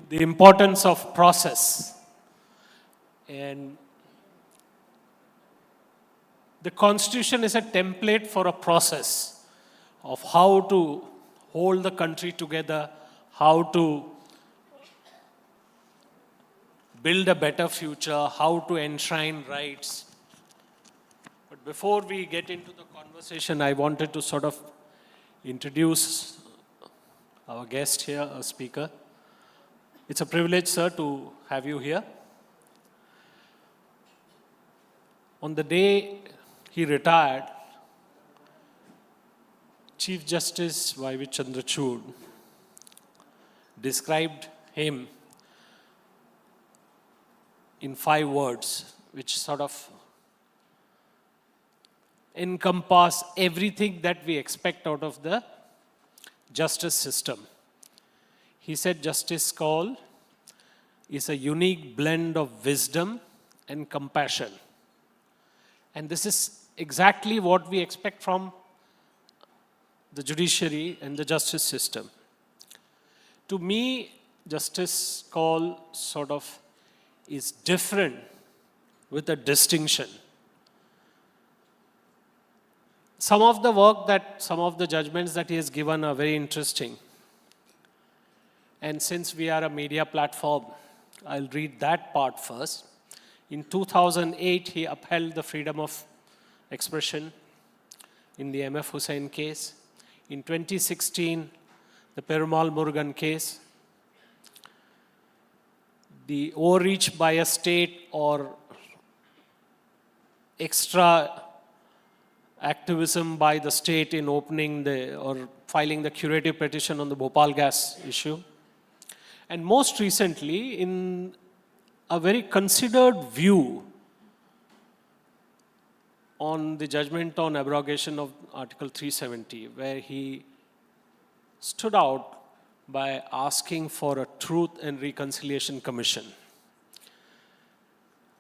the importance of process. And the Constitution is a template for a process of how to hold the country together, how to build a better future, how to enshrine rights. But before we get into the conversation, I wanted to sort of introduce our guest here, a speaker. It's a privilege, sir, to have you here. On the day he retired, Chief Justice Y.V. Chandrachud described him in 5 words, which sort of encompass everything that we expect out of the justice system. He said Justice Kaul is a unique blend of wisdom and compassion. And this is exactly what we expect from the judiciary and the justice system. To me, Justice Kaul sort of is different with a distinction. Some of the judgments that he has given are very interesting. And since we are a media platform, I'll read that part first. In 2008, he upheld the freedom of expression in the M.F. Hussain case. In 2016, the Perumal Murugan case. The overreach by a state or extra activism by the state in opening or filing the curative petition on the Bhopal gas issue. And most recently, in a very considered view on the judgment on abrogation of Article 370, where he stood out by asking for a Truth and Reconciliation Commission.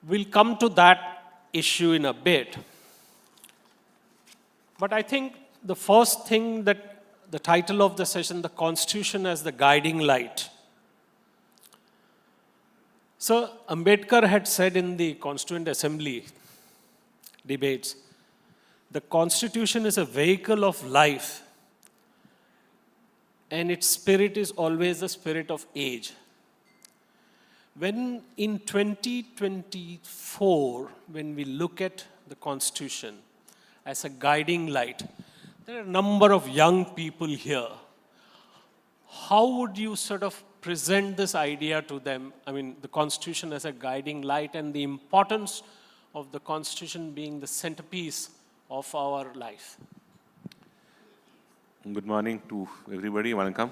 We'll come to that issue in a bit. But I think the first thing that the title of the session, the Constitution as the Guiding Light. So Ambedkar had said in the Constituent Assembly debates, the Constitution is a vehicle of life and its spirit is always the spirit of age. When in 2024, when we look at the Constitution as a guiding light, there are a number of young people here. How would you sort of present this idea to them? I mean, the Constitution as a guiding light and the importance of the Constitution being the centerpiece of our life. Good morning to everybody. Welcome.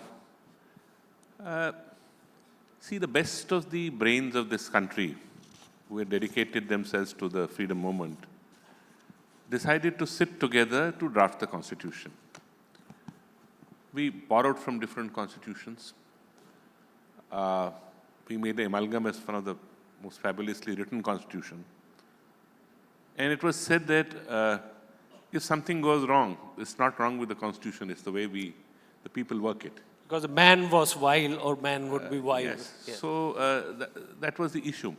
See, the best of the brains of this country who had dedicated themselves to the freedom movement decided to sit together to draft the Constitution. We borrowed from different constitutions. We made the amalgam as one of the most fabulously written constitution. And it was said that if something goes wrong, it's not wrong with the Constitution, it's the way the people work it. Because a man was vile or man would be vile. Yes. Yeah. So that was the issue.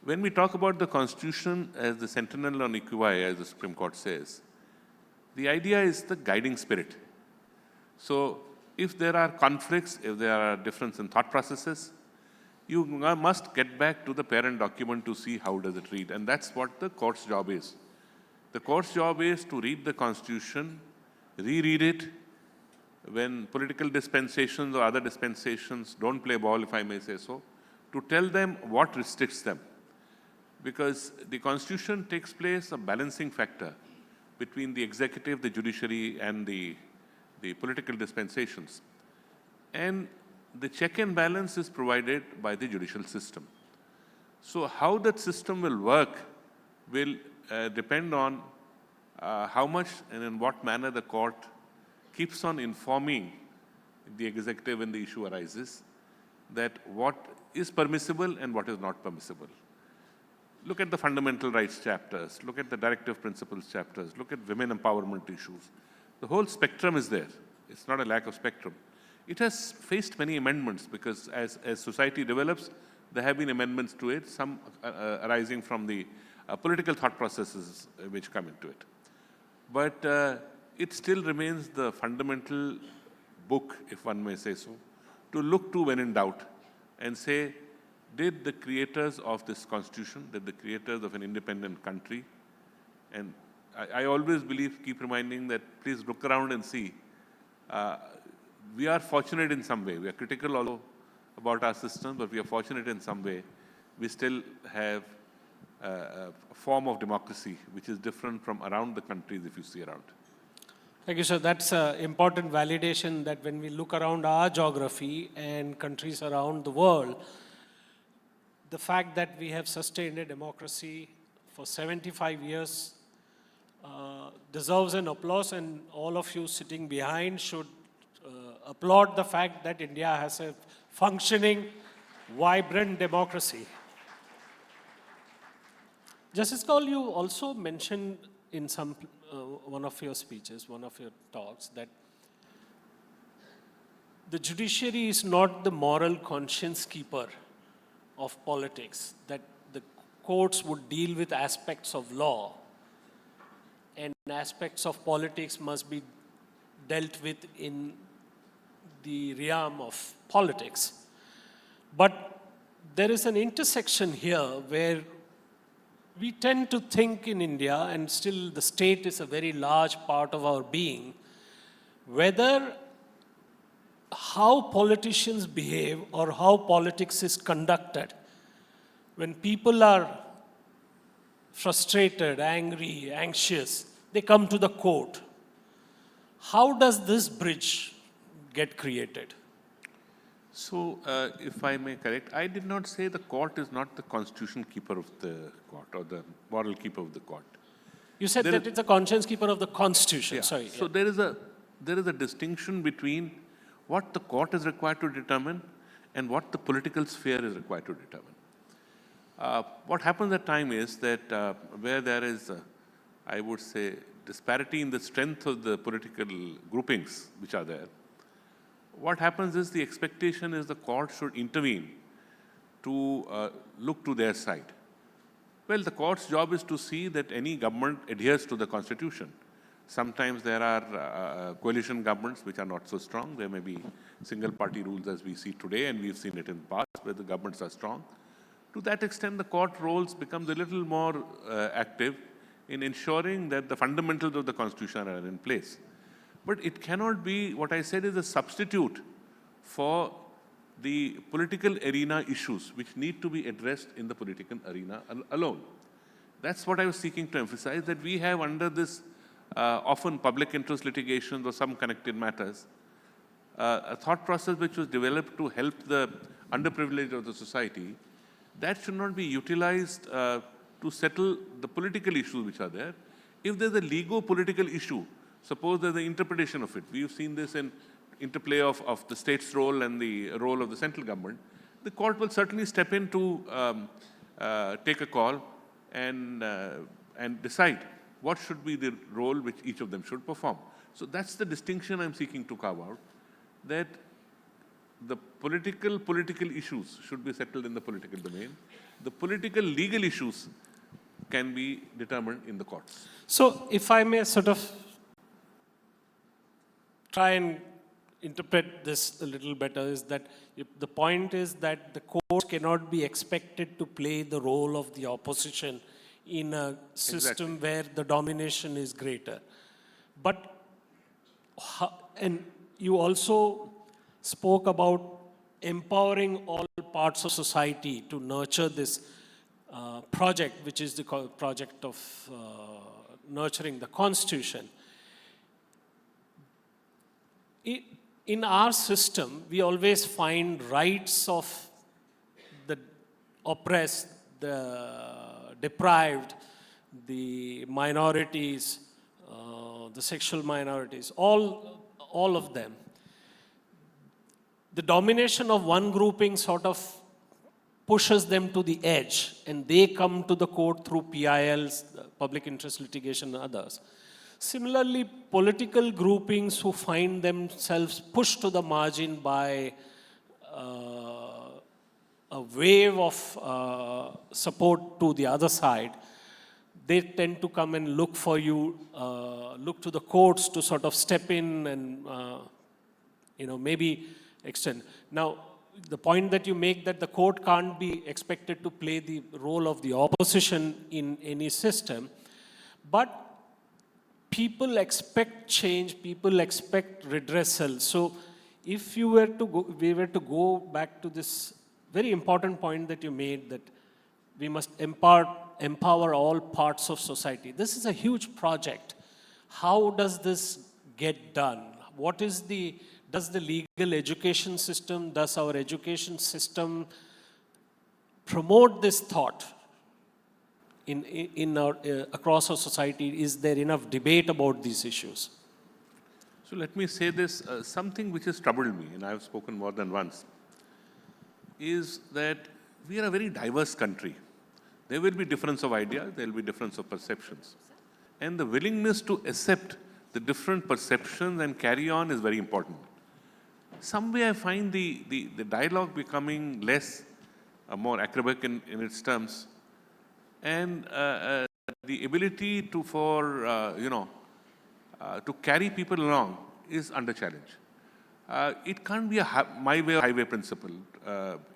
When we talk about the Constitution as the sentinel on equivi, as the Supreme Court says, the idea is the guiding spirit. So if there are conflicts, if there are differences in thought processes, you must get back to the parent document to see how does it read. And that's what the court's job is. The court's job is to read the Constitution, reread it, when political dispensations or other dispensations don't play ball, if I may say so, to tell them what restricts them. Because the Constitution takes place a balancing factor between the executive, the judiciary, and the political dispensations. And the check and balance is provided by the judicial system. So how that system will work will depend on how much and in what manner the court keeps on informing the executive when the issue arises, that what is permissible and what is not permissible. Look at the fundamental rights chapters, look at the directive principles chapters, look at women empowerment issues. The whole spectrum is there. It's not a lack of spectrum. It has faced many amendments because as society develops, there have been amendments to it, some arising from the political thought processes which come into it. But it still remains the fundamental book, if one may say so, to look to when in doubt and say, did the creators of this constitution, did the creators of an independent country, and I always believe, keep reminding that please look around and see, we are fortunate in some way. We are critical also about our system, but we are fortunate in some way. We still have a form of democracy which is different from around the countries if you see around. Thank you, sir. That's an important validation that when we look around our geography and countries around the world, the fact that we have sustained a democracy for 75 years deserves an applause, and all of you sitting behind should applaud the fact that India has a functioning, vibrant democracy. Justice Kaul, you also mentioned in one of your speeches, one of your talks, that the judiciary is not the moral conscience keeper of politics, that the courts would deal with aspects of law and aspects of politics must be dealt with in the realm of politics. But there is an intersection here where we tend to think in India, and still the state is a very large part of our being, whether how politicians behave or how politics is conducted. When people are frustrated, angry, anxious, they come to the court. How does this bridge get created? So, if I may correct, I did not say the court is not the constitution keeper of the court or the moral keeper of the court. You said that it's a conscience keeper of the constitution. Yeah. Sorry. So there is a distinction between what the court is required to determine and what the political sphere is required to determine. What happens at time is that where there is, I would say, disparity in the strength of the political groupings which are there, what happens is the expectation is the court should intervene to look to their side. Well, the court's job is to see that any government adheres to the constitution. Sometimes there are coalition governments which are not so strong. There may be single party rules as we see today, and we've seen it in the past where the governments are strong. To that extent, the court roles becomes a little more active in ensuring that the fundamentals of the constitution are in place. But it cannot be, what I said is a substitute for the political arena issues which need to be addressed in the political arena alone. That's what I was seeking to emphasize, that we have under this often public interest litigations or some connected matters, a thought process which was developed to help the underprivileged of the society, that should not be utilized to settle the political issues which are there. If there's a legal-political issue, suppose there's an interpretation of it. We've seen this in interplay of the state's role and the role of the central government. The court will certainly step in to take a call and decide what should be the role which each of them should perform. So that's the distinction I'm seeking to carve out, that the political issues should be settled in the political domain. The political legal issues can be determined in the courts. So if I may sort of try and interpret this a little better, is that the point is that the courts cannot be expected to play the role of the opposition in a system where the domination is greater. But, and you also spoke about empowering all parts of society to nurture this project, which is the project of nurturing the Constitution. In our system, we always find rights of the oppressed, the deprived, the minorities, the sexual minorities, all of them. The domination of one grouping sort of pushes them to the edge, and they come to the court through PILs, public interest litigation, and others. Similarly, political groupings who find themselves pushed to the margin by a wave of support to the other side, they tend to come and look for you, look to the courts to sort of step in and, maybe extend. Now, the point that you make that the court can't be expected to play the role of the opposition in any system, but people expect change, people expect redressal. So if you were to go, we were to go back to this very important point that you made, that we must empower all parts of society. This is a huge project. How does this get done? Does the legal education system, does our education system promote this thought across our society? Is there enough debate about these issues? So let me say this, something which has troubled me, and I've spoken more than once, is that we are a very diverse country. There will be difference of ideas, there will be difference of perceptions. And the willingness to accept the different perceptions and carry on is very important. Some way I find the dialogue becoming less, more academic in its terms, and the ability to carry people along is under challenge. It can't be a my way or highway principle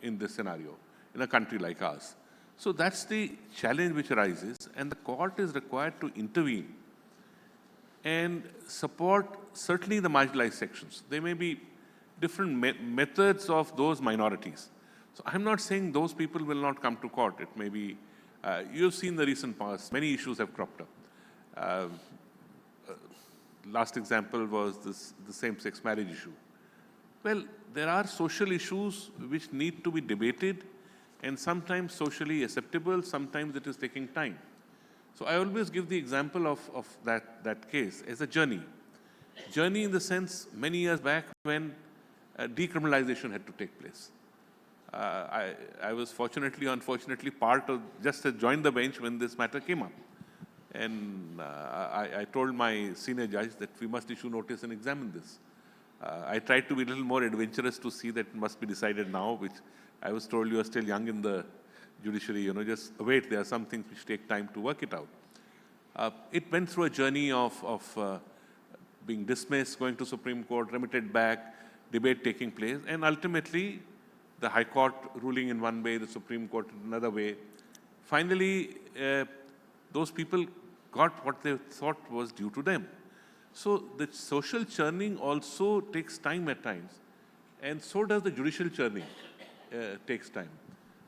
in this scenario, in a country like ours. So that's the challenge which arises, and the court is required to intervene and support certainly the marginalized sections. There may be different methods of those minorities. So I'm not saying those people will not come to court. It may be, you've seen the recent past, many issues have cropped up. Last example was the same-sex marriage issue. Well, there are social issues which need to be debated, and sometimes socially acceptable, sometimes it is taking time. So I always give the example of that case as a journey. Journey in the sense, many years back when decriminalization had to take place. I was fortunately, unfortunately, part of, just joined the bench when this matter came up. And I told my senior judge that we must issue notice and examine this. I tried to be a little more adventurous to see that it must be decided now, which I was told you are still young in the judiciary, just wait, there are some things which take time to work it out. It went through a journey of being dismissed, going to Supreme Court, remitted back, debate taking place, and ultimately the High Court ruling in one way, the Supreme Court in another way. Finally, those people got what they thought was due to them. So the social churning also takes time at times, and so does the judicial churning takes time.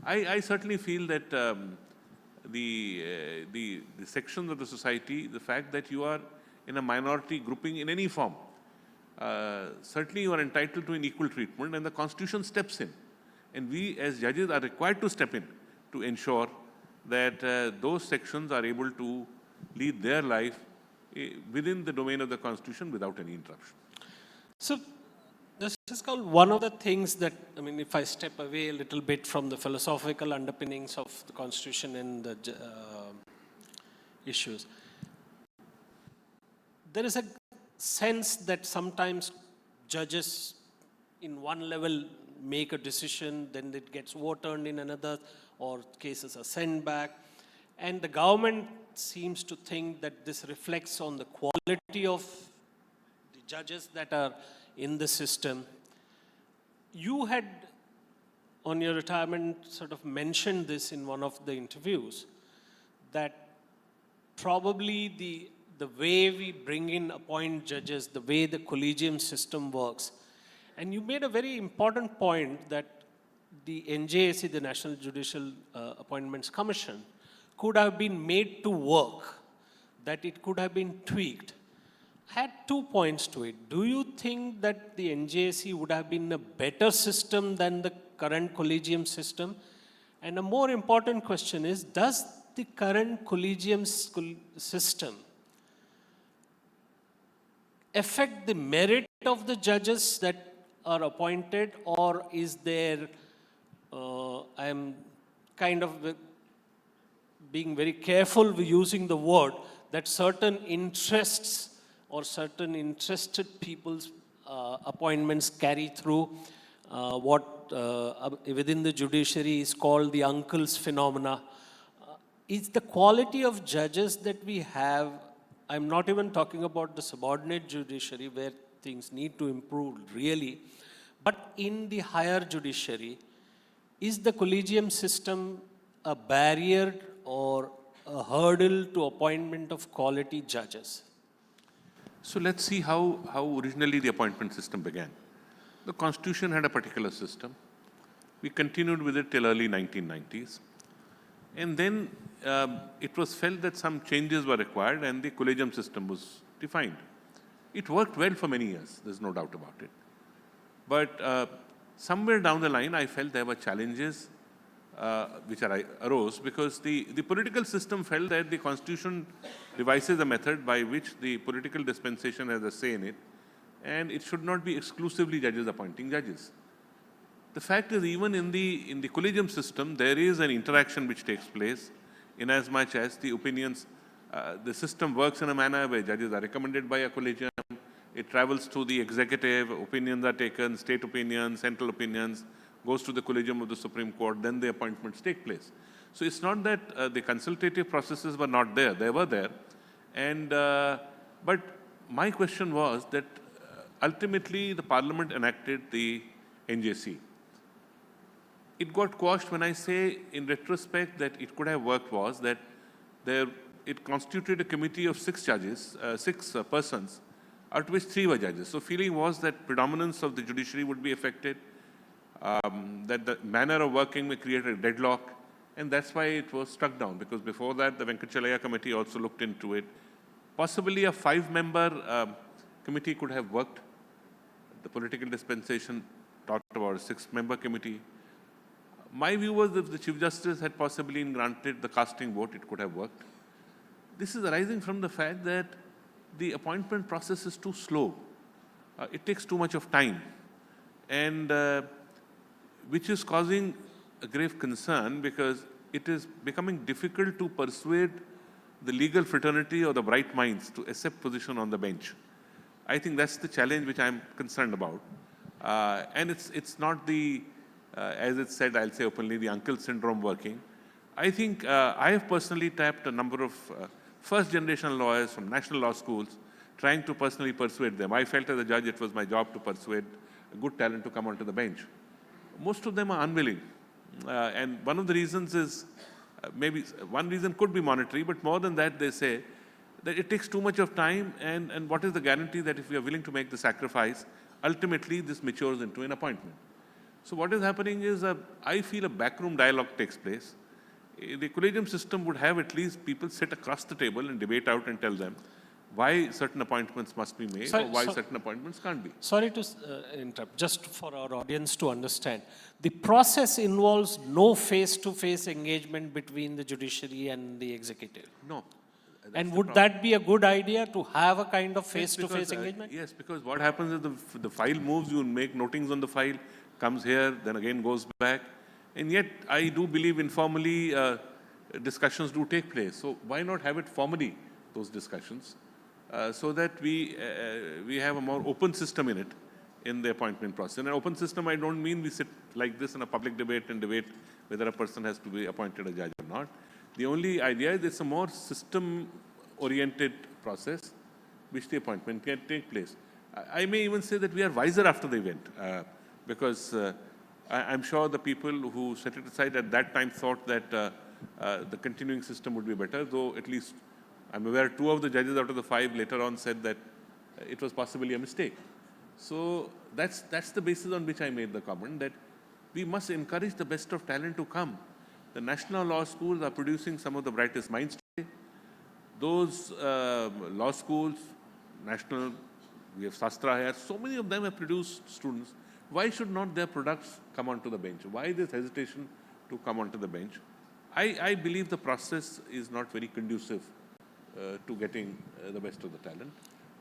I certainly feel that the sections of the society, the fact that you are in a minority grouping in any form, certainly you are entitled to an equal treatment, and the Constitution steps in. And we as judges are required to step in to ensure that those sections are able to lead their life within the domain of the Constitution without any interruption. So, Justice Kaul, one of the things that, if I step away a little bit from the philosophical underpinnings of the Constitution and the issues, there is a sense that sometimes judges in one level make a decision, then it gets overturned in another, or cases are sent back. And the government seems to think that this reflects on the quality of the judges that are in the system. You had, on your retirement, sort of mentioned this in one of the interviews, that probably the way we bring in, appoint judges, the way the collegium system works. And you made a very important point that the NJAC, the National Judicial Appointments Commission, could have been made to work, that it could have been tweaked. I had 2 points to it. Do you think that the NJAC would have been a better system than the current collegium system? And a more important question is, does the current collegium system affect the merit of the judges that are appointed, or is there, being very careful with using the word, that certain interests or certain interested people's appointments carry through what within the judiciary is called the uncle's phenomena. Is the quality of judges that we have, I'm not even talking about the subordinate judiciary where things need to improve really, but in the higher judiciary, is the collegium system a barrier or a hurdle to appointment of quality judges? So let's see how originally the appointment system began. The Constitution had a particular system. We continued with it till early 1990s. And then it was felt that some changes were required and the collegium system was defined. It worked well for many years, there's no doubt about it. But somewhere down the line, I felt there were challenges which arose because the political system felt that the Constitution devises a method by which the political dispensation has a say in it, and it should not be exclusively judges appointing judges. The fact is, even in the collegium system, there is an interaction which takes place in as much as the opinions, the system works in a manner where judges are recommended by a collegium, it travels to the executive, opinions are taken, state opinions, central opinions, goes to the collegium of the Supreme Court, then the appointments take place. So it's not that the consultative processes were not there, they were there. And, but my question was that ultimately the Parliament enacted the NJC. It got quashed when I say in retrospect that it could have worked was that it constituted a committee of 6 judges, 6 persons, out of which 3 were judges. So feeling was that predominance of the judiciary would be affected, that the manner of working may create a deadlock, and that's why it was struck down, because before that the Venkatachalaya committee also looked into it. Possibly a 5-member committee could have worked. The political dispensation talked about a 6-member committee. My view was if the Chief Justice had possibly granted the casting vote, it could have worked. This is arising from the fact that the appointment process is too slow. It takes too much of time, and which is causing a grave concern because it is becoming difficult to persuade the legal fraternity or the bright minds to accept position on the bench. I think that's the challenge which I'm concerned about. And it's not the, as it's said, I'll say openly, the uncle syndrome working. I think I have personally tapped a number of first-generation lawyers from national law schools, trying to personally persuade them. I felt as a judge it was my job to persuade a good talent to come onto the bench. Most of them are unwilling. And one of the reasons is, maybe one reason could be monetary, but more than that, they say that it takes too much of time, and what is the guarantee that if we are willing to make the sacrifice, ultimately this matures into an appointment. So what is happening is, I feel a backroom dialogue takes place. The collegium system would have at least people sit across the table and debate out and tell them why certain appointments must be made or why certain appointments can't be. Sorry to interrupt, just for our audience to understand. The process involves no face-to-face engagement between the judiciary and the executive. No. And would that be a good idea to have a kind of face-to-face engagement? Yes, because what happens is the file moves, you make notings on the file, comes here, then again goes back. And yet, I do believe informally discussions do take place. So why not have it formally, those discussions, so that we have a more open system in it, in the appointment process. In an open system, I don't mean we sit like this in a public debate and debate whether a person has to be appointed a judge or not. The only idea is it's a more system-oriented process which the appointment can take place. I may even say that we are wiser after the event, because I'm sure the people who set it aside at that time thought that the continuing system would be better, though at least I'm aware 2 of the judges out of the 5 later on said that it was possibly a mistake. So that's the basis on which I made the comment, that we must encourage the best of talent to come. The national law schools are producing some of the brightest minds today. Those law schools, national, we have Sastra here, so many of them have produced students. Why should not their products come onto the bench? Why this hesitation to come onto the bench? I believe the process is not very conducive to getting the best of the talent.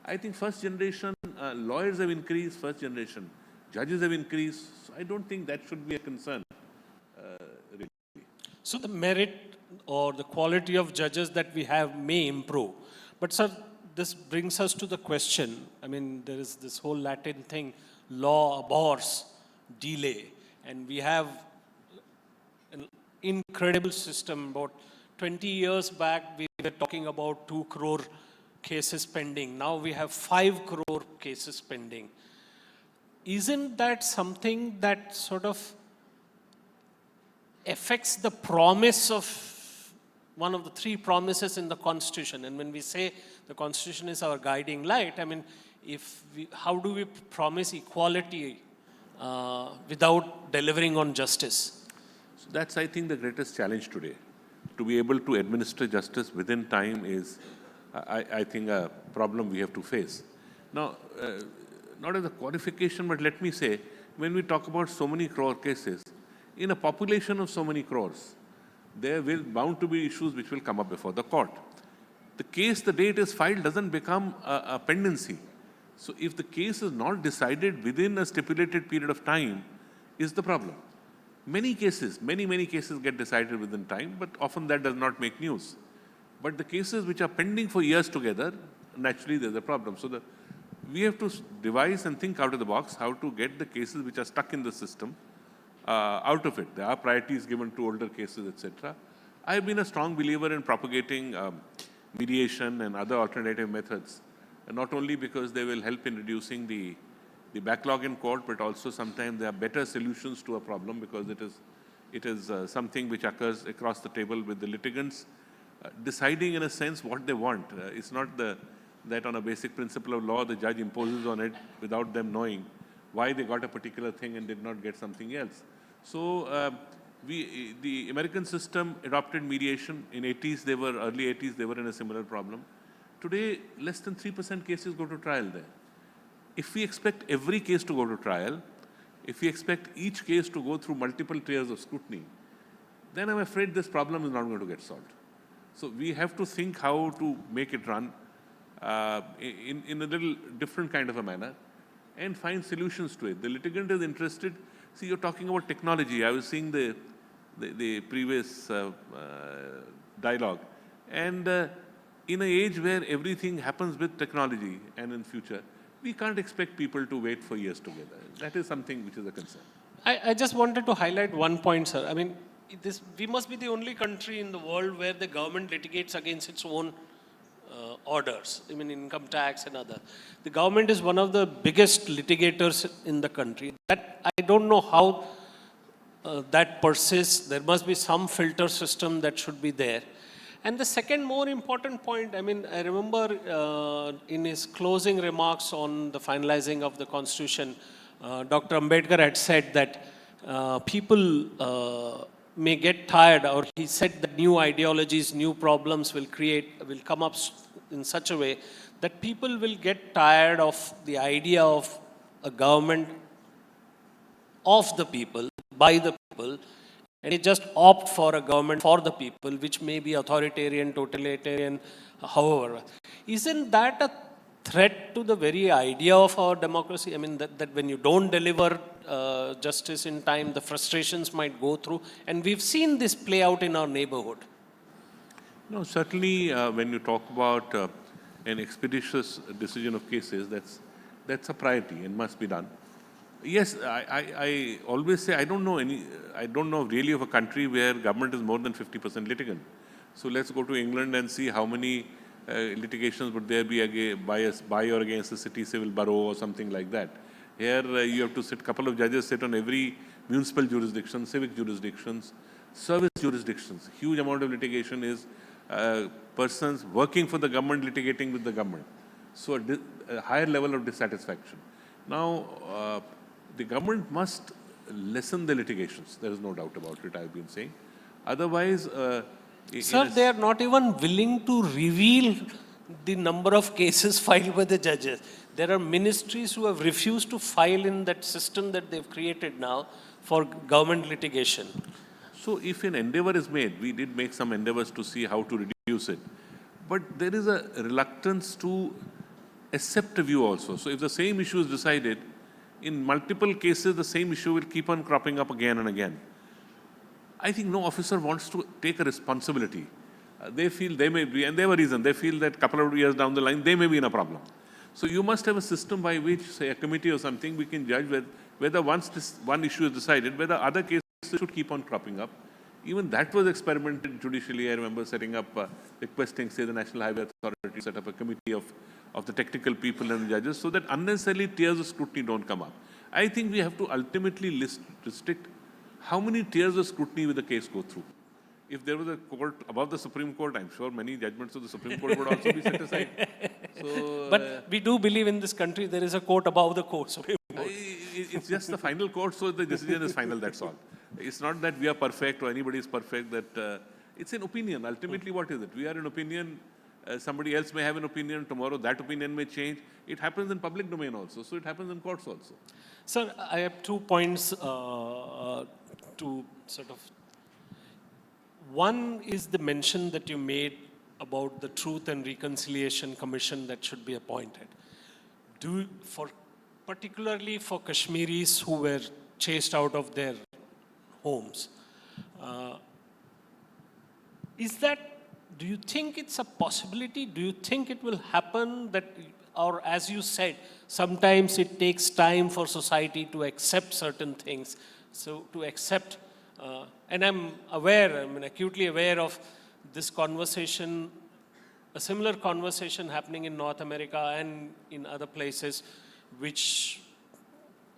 I think first generation lawyers have increased, first generation judges have increased. So I don't think that should be a concern. Really. So the merit or the quality of judges that we have may improve. But sir, this brings us to the question. I mean, there is this whole Latin thing, law abhors delay. And we have an incredible system. About 20 years back, we were talking about 2 crore cases pending. Now we have 5 crore cases pending. Isn't that something that sort of affects the promise of one of the 3 promises in the Constitution? And when we say the Constitution is our guiding light, I mean, how do we promise equality without delivering on justice? So that's, I think, the greatest challenge today. To be able to administer justice within time is, I think, a problem we have to face. Now, not as a qualification, but let me say, when we talk about so many crore cases, in a population of so many crores, there will bound to be issues which will come up before the court. The case, the day it is filed, doesn't become a pendency. So if the case is not decided within a stipulated period of time, is the problem. Many cases, many cases get decided within time, but often that does not make news. But the cases which are pending for years together, naturally there's a problem. So we have to devise and think out of the box how to get the cases which are stuck in the system out of it. There are priorities given to older cases, etc. I have been a strong believer in propagating mediation and other alternative methods, and not only because they will help in reducing the backlog in court, but also sometimes there are better solutions to a problem because it is something which occurs across the table with the litigants deciding in a sense what they want. It's not that on a basic principle of law the judge imposes on it without them knowing why they got a particular thing and did not get something else. So the American system adopted mediation. In early 80s, they were in a similar problem. Today, less than 3% cases go to trial there. If we expect every case to go to trial, if we expect each case to go through multiple tiers of scrutiny, then I'm afraid this problem is not going to get solved. So we have to think how to make it run in a little different kind of a manner and find solutions to it. The litigant is interested. See, you're talking about technology. I was seeing the previous dialogue. And in an age where everything happens with technology and in future, we can't expect people to wait for years together. That is something which is a concern. I just wanted to highlight one point, sir. I mean, we must be the only country in the world where the government litigates against its own orders, I mean, income tax and other. The government is one of the biggest litigators in the country. That I don't know how that persists. There must be some filter system that should be there. And the second more important point, I mean, I remember in his closing remarks on the finalizing of the Constitution, Dr. Ambedkar had said that people may get tired, or he said that new ideologies, new problems will come up in such a way that people will get tired of the idea of a government of the people, by the people, and they just opt for a government for the people, which may be authoritarian, totalitarian, however. Isn't that a threat to the very idea of our democracy? I mean, that when you don't deliver justice in time, the frustrations might go through. And we've seen this play out in our neighborhood. No, certainly when you talk about an expeditious decision of cases, that's a priority and must be done. Yes, I always say I don't know really of a country where government is more than 50% litigant. So let's go to England and see how many litigations would there be by or against the city civil borough or something like that. Here you have to sit, couple of judges sit on every municipal jurisdiction, civic jurisdictions, service jurisdictions. Huge amount of litigation is persons working for the government litigating with the government. So a higher level of dissatisfaction. Now, the government must lessen the litigations. There is no doubt about it, I've been saying. Otherwise, sir, they are not even willing to reveal the number of cases filed by the judges. There are ministries who have refused to file in that system that they've created now for government litigation. So if an endeavor is made, we did make some endeavors to see how to reduce it. But there is a reluctance to accept a view also. So if the same issue is decided, in multiple cases, the same issue will keep on cropping up again and again. I think no officer wants to take a responsibility. They feel they may be, and they have a reason, they feel that couple of years down the line, they may be in a problem. So you must have a system by which, say, a committee or something, we can judge whether once this one issue is decided, whether other cases should keep on cropping up. Even that was experimented judicially. I remember setting up, requesting, say, the National Highway Authority to set up a committee of the technical people and the judges so that unnecessarily tiers of scrutiny don't come up. I think we have to ultimately restrict how many tiers of scrutiny will the case go through. If there was a court above the Supreme Court, I'm sure many judgments of the Supreme Court would also be set aside. So, But we do believe in this country there is a court above the court. Supreme Court. it's just the final court, so the decision is final, that's all. It's not that we are perfect or anybody is perfect, that it's an opinion. Ultimately, what is it? We are an opinion. Somebody else may have an opinion. Tomorrow, that opinion may change. It happens in public domain also, so it happens in courts also. Sir, I have 2 points to sort of. One is the mention that you made about the Truth and Reconciliation Commission that should be appointed. Particularly for Kashmiris who were chased out of their homes, do you think it's a possibility? Do you think it will happen that, or as you said, sometimes it takes time for society to accept certain things. So to accept, and I'm acutely aware of this conversation, a similar conversation happening in North America and in other places, which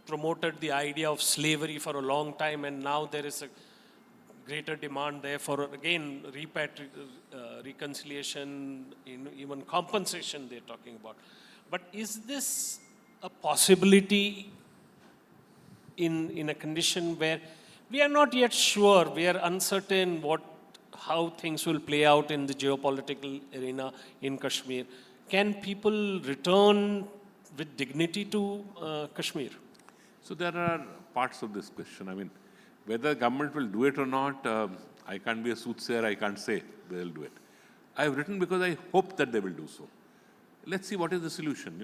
promoted the idea of slavery for a long time, and now there is a greater demand there for, again, reconciliation, even compensation they're talking about. But is this a possibility in a condition where we are not yet sure, we are uncertain how things will play out in the geopolitical arena in Kashmir? Can people return with dignity to Kashmir? So there are parts of this question. I mean, whether government will do it or not, I can't be a soothsayer, I can't say they'll do it. I've written because I hope that they will do so. Let's see what is the solution.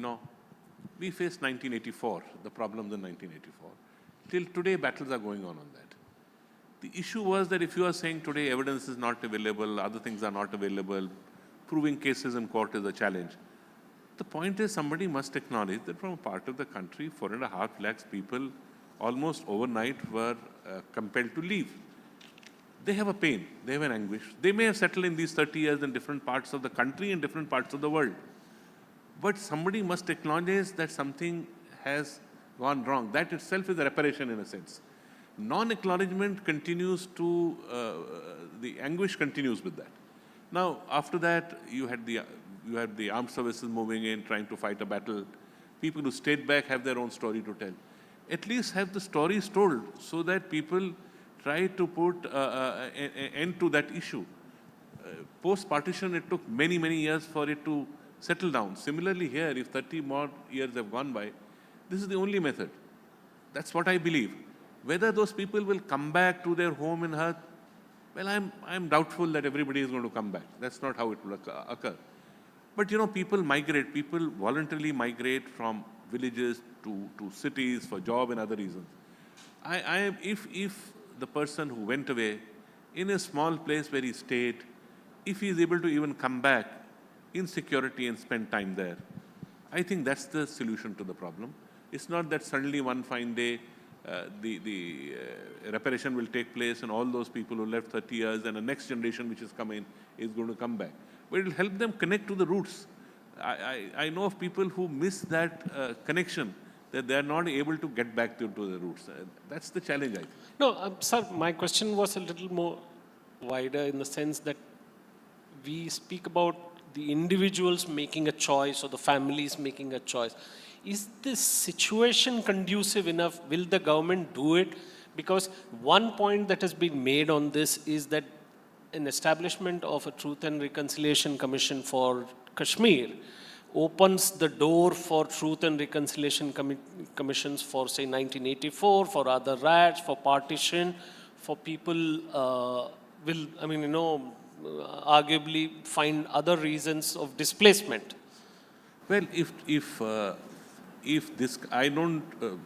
We faced 1984, the problems in 1984. Till today, battles are going on that. The issue was that if you are saying today evidence is not available, other things are not available, proving cases in court is a challenge. The point is somebody must acknowledge that from a part of the country, 4.5 lakhs people almost overnight were compelled to leave. They have a pain, they have an anguish. They may have settled in these 30 years in different parts of the country and different parts of the world. But somebody must acknowledge that something has gone wrong. That itself is a reparation in a sense. Non-acknowledgement continues to, the anguish continues with that. Now, after that, you had the armed services moving in, trying to fight a battle. People who stayed back have their own story to tell. At least have the stories told so that people try to put an end to that issue. Post-partition, it took many, many years for it to settle down. Similarly here, if 30 more years have gone by, this is the only method. That's what I believe. Whether those people will come back to their home in hearth, well, I'm doubtful that everybody is going to come back. That's not how it will occur. But people migrate. People voluntarily migrate from villages to cities for job and other reasons. If the person who went away in a small place where he stayed, if he is able to even come back in security and spend time there, I think that's the solution to the problem. It's not that suddenly one fine day the reparation will take place and all those people who left 30 years and the next generation which is coming is going to come back. But it will help them connect to the roots. I know of people who miss that connection, that they are not able to get back to the roots. That's the challenge, I think. No, sir, my question was a little more wider in the sense that we speak about the individuals making a choice or the families making a choice. Is this situation conducive enough? Will the government do it? Because one point that has been made on this is that an establishment of a Truth and Reconciliation Commission for Kashmir opens the door for Truth and Reconciliation Commissions for, say, 1984, for other riots, for partition, for people arguably find other reasons of displacement. Well, if this, I don't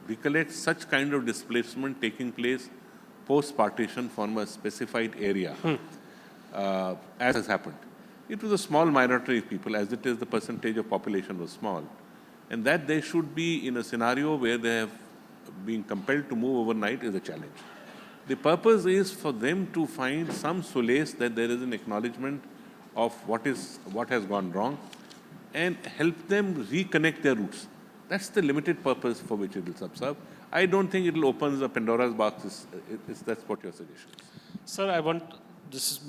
recollect such kind of displacement taking place post-partition from a specified area, as has happened. It was a small minority of people, as it is the percentage of population was small. And that they should be in a scenario where they have been compelled to move overnight is a challenge. The purpose is for them to find some solace that there is an acknowledgement of what has gone wrong and help them reconnect their roots. That's the limited purpose for which it will subserve. I don't think it will open the Pandora's box, if that's what your suggestion is. Sir, this is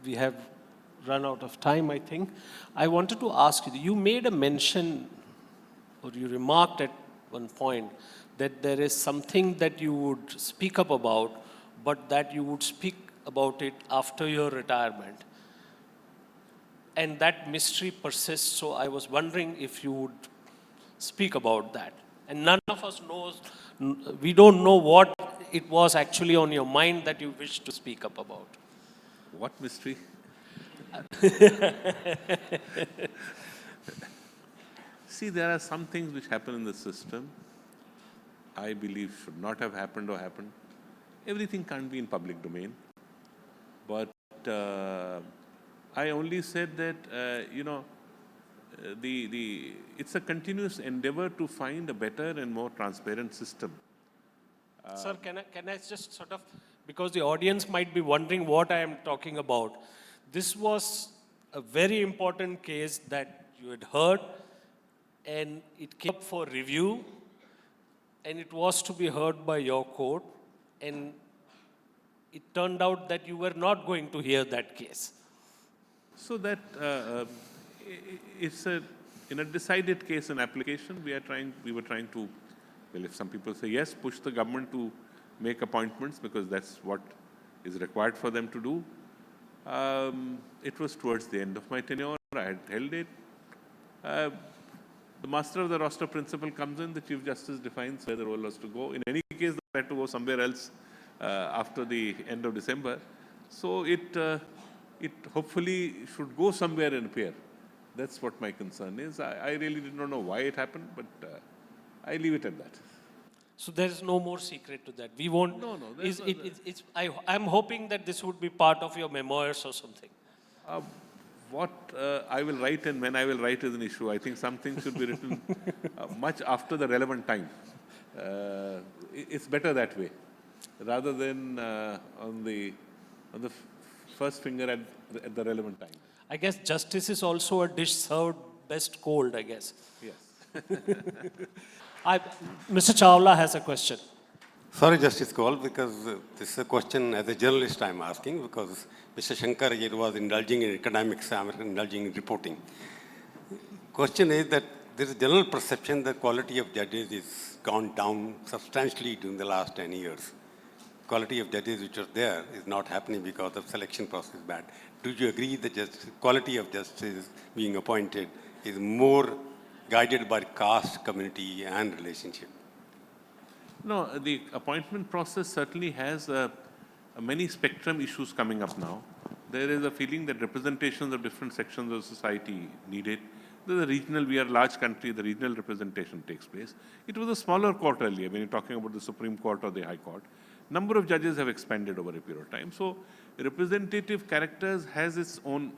we have run out of time, I think. I wanted to ask you, you made a mention, or you remarked at one point, that there is something that you would speak up about, but that you would speak about it after your retirement. And that mystery persists, so I was wondering if you would speak about that. And none of us knows, we don't know what it was actually on your mind that you wish to speak up about. What mystery? See, there are some things which happen in the system, I believe should not have happened or happened. Everything can't be in public domain. But I only said that, it's a continuous endeavor to find a better and more transparent system. Sir, can I just sort of, because the audience might be wondering what I am talking about. This was a very important case that you had heard, and it came up for review, and it was to be heard by your court, and it turned out that you were not going to hear that case. So that it's in a decided case and application, we were trying to, well, if some people say yes, push the government to make appointments because that's what is required for them to do. It was towards the end of my tenure. I had held it. The master of the roster principle comes in. The Chief Justice defines where the role has to go. In any case, they had to go somewhere else after the end of December. So it hopefully should go somewhere and appear. That's what my concern is. I really did not know why it happened, but I leave it at that. So there is no more secret to that. We won't. No. I'm hoping that this would be part of your memoirs or something. What I will write and when I will write is an issue. I think some things should be written much after the relevant time. It's better that way, rather than on the first finger at the relevant time. I guess justice is also a dish served best cold, I guess. Yes. Mr. Chawla has a question. Sorry, Justice Kaul, because this is a question as a journalist I'm asking, because Mr. Shankkar Aiyar was indulging in academics, I'm indulging in reporting. Question is that there is a general perception that quality of judges is gone down substantially during the last 10 years. Quality of judges which are there is not happening because of selection process bad. Do you agree that quality of justice being appointed is more guided by caste, community, and relationship? No, the appointment process certainly has many spectrum issues coming up now. There is a feeling that representations of different sections of society needed. The regional, we are a large country, the regional representation takes place. It was a smaller court earlier, when you're talking about the Supreme Court or the High Court. Number of judges have expanded over a period of time. So representative characters has its own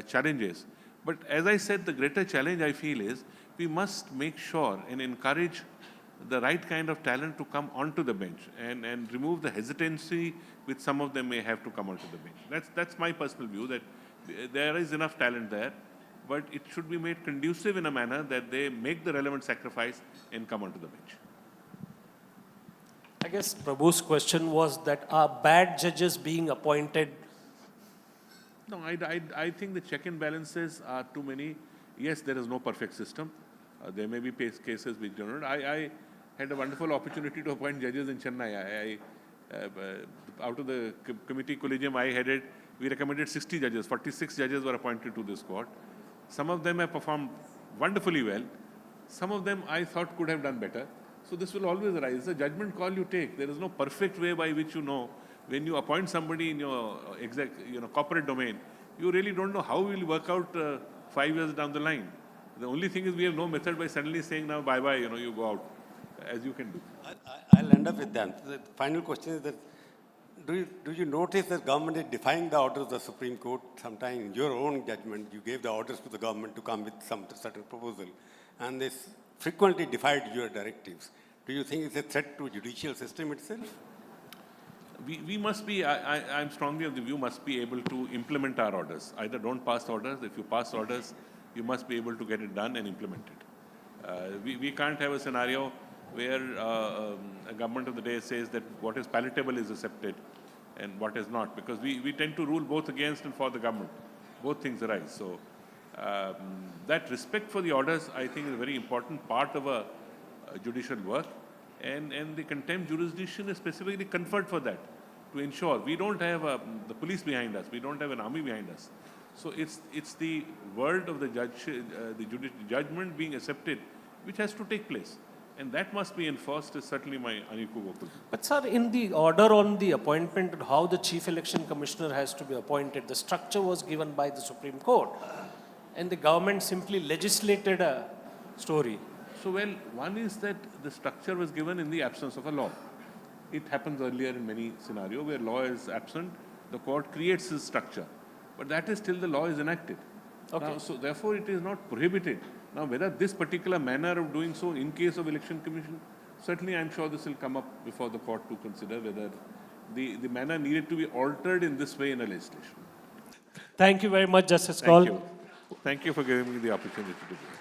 challenges. But as I said, the greater challenge I feel is we must make sure and encourage the right kind of talent to come onto the bench and remove the hesitancy which some of them may have to come onto the bench. That's my personal view, that there is enough talent there, but it should be made conducive in a manner that they make the relevant sacrifice and come onto the bench. I guess Prabhu's question was that are bad judges being appointed? No, I think the check and balances are too many. Yes, there is no perfect system. There may be cases which do not. I had a wonderful opportunity to appoint judges in Chennai. Out of the committee collegium I headed, we recommended 60 judges. 46 judges were appointed to this court. Some of them have performed wonderfully well. Some of them I thought could have done better. So this will always arise. It's a judgment call you take. There is no perfect way by which you know. When you appoint somebody in your corporate domain, you really don't know how it will work out 5 years down the line. The only thing is we have no method by suddenly saying now bye-bye, you go out, as you can do. I'll I'll end up with that. The final question is that, do you notice that government is defying the orders of the Supreme Court? Sometime in your own judgment, you gave the orders to the government to come with some certain proposal, and they frequently defied your directives. Do you think it's a threat to judicial system itself? We must be, I'm strongly of the view, must be able to implement our orders. Either don't pass orders. If you pass orders, you must be able to get it done and implement it. We can't have a scenario where a government of the day says that what is palatable is accepted and what is not, because we tend to rule both against and for the government. Both things arise. So that respect for the orders, I think, is a very important part of a judicial work. And the contempt jurisdiction is specifically conferred for that, to ensure we don't have the police behind us, we don't have an army behind us. So it's the word of the judge, the judgment being accepted, which has to take place. And that must be enforced is certainly my unequivocal. But sir, in the order on the appointment, how the Chief Election Commissioner has to be appointed, the structure was given by the Supreme Court. And the government simply legislated a story. So, well, one is that the structure was given in the absence of a law. It happens earlier in many scenarios where law is absent, the court creates this structure. But that is till the law is enacted. Okay. Now, so therefore it is not prohibited. Now, whether this particular manner of doing so in case of election commission, certainly I'm sure this will come up before the court to consider whether the manner needed to be altered in this way in a legislation. Thank you very much, Justice Kaul. Thank you. Thank you for giving me the opportunity to do this.